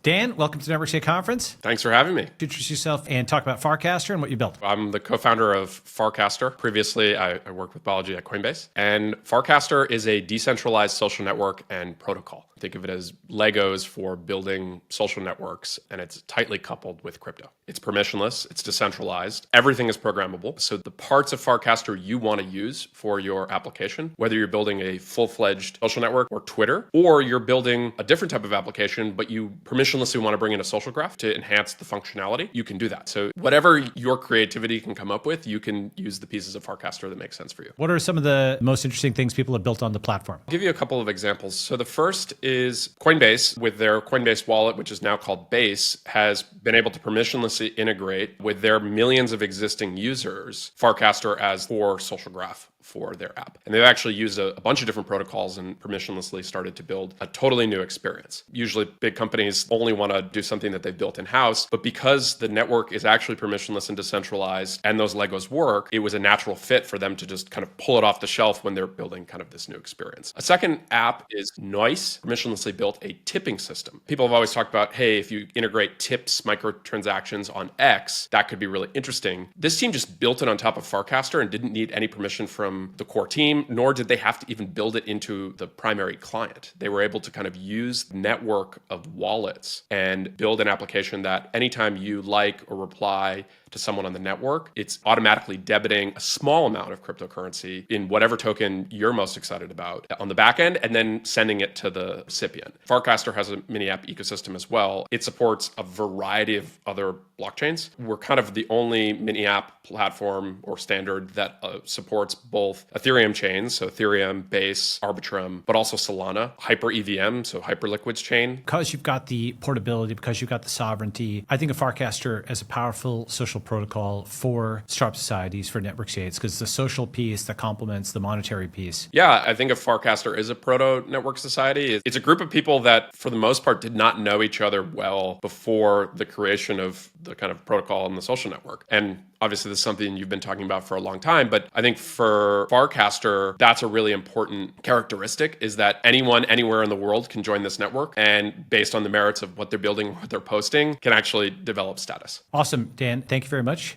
Dan, welcome to the Network State Conference. Thanks for having me. Introduce yourself and talk about Farcaster and what you built. I'm the co-founder of Farcaster. Previously, I worked with biology at Coinbase. And Farcaster is a decentralized social network and protocol. Think of it as Legos for building social networks, and it's tightly coupled with crypto. It's permissionless, it's decentralized, everything is programmable. So the parts of Farcaster you want to use for your application, whether you're building a full-fledged social network or Twitter, or you're building a different type of application, but you permissionlessly want to bring in a social graph to enhance the functionality, you can do that. So whatever your creativity can come up with, you can use the pieces of Farcaster that make sense for you. What are some of the most interesting things people have built on the platform? I'll give you a couple of examples. So the first is Coinbase, with their Coinbase wallet, which is now called Base, has been able to permissionlessly integrate with their millions of existing users Farcaster as core social graph for their app. And they've actually used a bunch of different protocols and permissionlessly started to build a totally new experience. Usually big companies only want to do something that they've built in-house, but because the network is actually permissionless and decentralized and those Legos work, it was a natural fit for them to just kind of pull it off the shelf when they're building kind of this new experience. A second app is NOICE, permissionlessly built a tipping system. People have always talked about, hey, if you integrate tips, microtransactions on X, that could be really interesting. This team just built it on top of Farcaster and didn't need any permission from the core team, nor did they have to even build it into the primary client. They were able to kind of use the network of wallets and build an application that anytime you like or reply to someone on the network, it's automatically debiting a small amount of cryptocurrency in whatever token you're most excited about on the back end, and then sending it to the recipient. Farcaster has a mini app ecosystem as well. It supports a variety of other blockchains. We're kind of the only mini app platform or standard that supports both Ethereum chains, so Ethereum, Base, Arbitrum, but also Solana, Hyper EVM, so Hyperliquid's chain. Because you've got the portability, because you've got the sovereignty, I think of Farcaster as a powerful social protocol for startup societies, for network states, because the social piece that complements the monetary piece. Yeah, I think of Farcaster as a proto-network society. It's a group of people that, for the most part, did not know each other well before the creation of the kind of protocol and the social network. And obviously, this is something you've been talking about for a long time, but I think for Farcaster, that's a really important characteristic, is that anyone, anywhere in the world can join this network, and based on the merits of what they're building, what they're posting, can actually develop status. Awesome, Dan. Thank you very much.